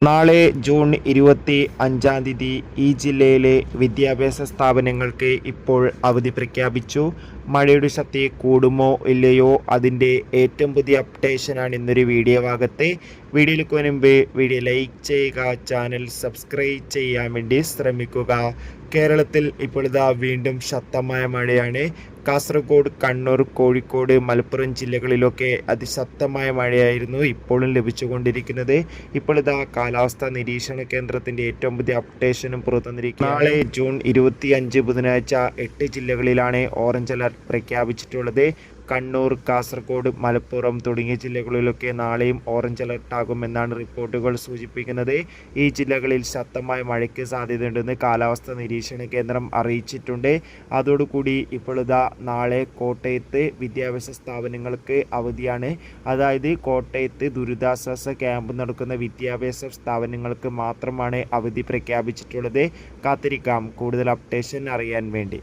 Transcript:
നാളെ ജൂൺ 25 ഈ ജില്ലയിലെ വിദ്യാഭ്യാസ സ്ഥാപനങ്ങൾക്ക് ഇപ്പോൾ അവധി പ്രഖ്യാപിച്ചു. മഴയുടെ ശക്തി കൂടുമോ ഇല്ലയോ അതിൻ്റെ ഏറ്റവും പുതിയ അപ്ഡേഷനാണ് ഇന്നൊരു വീഡിയോ ഭാഗത്ത്. വീഡിയോയിലേക്ക് മുൻപ് വീഡിയോ ലൈക്ക് ചെയ്യുക, ചാനൽ സബ്സ്ക്രൈബ് ചെയ്യാൻ വേണ്ടി ശ്രമിക്കുക. കേരളത്തിൽ ഇപ്പോൾ വീണ്ടും ശക്തമായ മഴയാണ്. കാസർഗോഡ്, കണ്ണൂർ, കോഴിക്കോട്, മലപ്പുറം ജില്ലകളിലൊക്കെ അതിശക്തമായ മഴയായിരുന്നു ഇപ്പോഴും ലഭിച്ചുകൊണ്ടിരിക്കുന്നത്. ഇപ്പോൾ കാലാവസ്ഥാ നിരീക്ഷണ കേന്ദ്രത്തിൻ്റെ ഏറ്റവും പുതിയ അപ്ഡേഷനും പുറത്തുവന്നിരിക്കുന്നത്. നാളെ ജൂൺ 25 ബുധനാഴ്ച 8 ജില്ലകളിലാണ് ഓറഞ്ച് അലർട്ട് പ്രഖ്യാപിച്ചിട്ടുള്ളത്. കണ്ണൂർ, കാസർഗോഡ്, മലപ്പുറം തുടങ്ങിയ ജില്ലകളിലൊക്കെ നാളെയും ഓറഞ്ച് അലർട്ടാകുമെന്നാണ് റിപ്പോർട്ടുകൾ സൂചിപ്പിക്കുന്നത്. ഈ ജില്ലകളിൽ ശക്തമായ മഴയ്ക്ക് സാധ്യതയുണ്ടെന്ന് കാലാവസ്ഥാ നിരീക്ഷണ കേന്ദ്രം അറിയിച്ചിട്ടുണ്ട്. അതോടുകൂടി ഇപ്പോൾ നാളെ കോട്ടയത്ത് വിദ്യാഭ്യാസ സ്ഥാപനങ്ങൾക്ക് അവധിയാണ്. അതായത് കോട്ടയത്ത് ദുരിതാശ്വാസ ക്യാമ്പ് നടക്കുന്ന വിദ്യാഭ്യാസ സ്ഥാപനങ്ങൾക്ക് മാത്രമാണ് അവധി പ്രഖ്യാപിച്ചിട്ടുള്ളത്. കാത്തിരിക്കാം കൂടുതൽ അപ്ഡേഷൻ അറിയാൻ വേണ്ടി.